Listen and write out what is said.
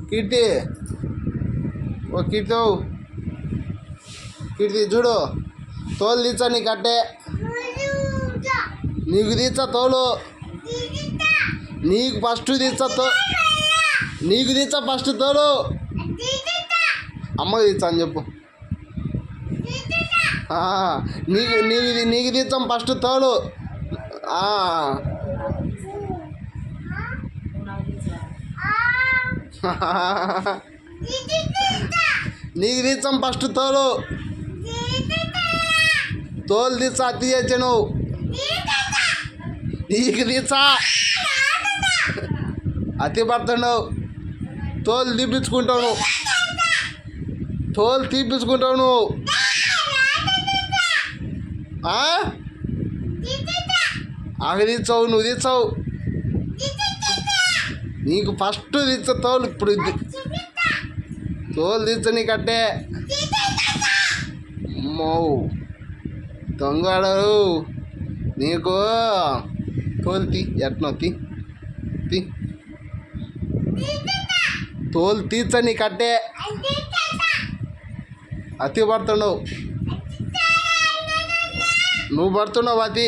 కీర్తి ఓ కీర్తి కీర్తి చూడు తోలు తీచ్చా నీకు అట్టే నీకు తీచ్చా తోలు నీకు ఫస్ట్ తీచ్చా నీకు తీచ్చా ఫస్ట్ తోలు అమ్మకి తీచ్చా అని చెప్పు నీకు నీకు నీకు తీస్తాం ఫస్ట్ తోలు నీకు తీస్తాం ఫస్ట్ తోలు తోలు తీసా అతి చేసాను నీకు తీసా అతి పడుతున్నావు తోలు తీపించుకుంటావు నువ్వు తోలు తీపించుకుంటావు నువ్వు అవి తీర్చావు నువ్వు తీర్చావు నీకు ఫస్ట్ తీర్చ తోలు ఇప్పుడు తోలు తీర్చ నీకు అట్టే అమ్మో దొంగడు నీకు తోలు తీ ఎట్నో తీ తోలు తీర్చ నీకు అట్టే అతి పడుతున్నావు నువ్వు పడుతున్నావు అతి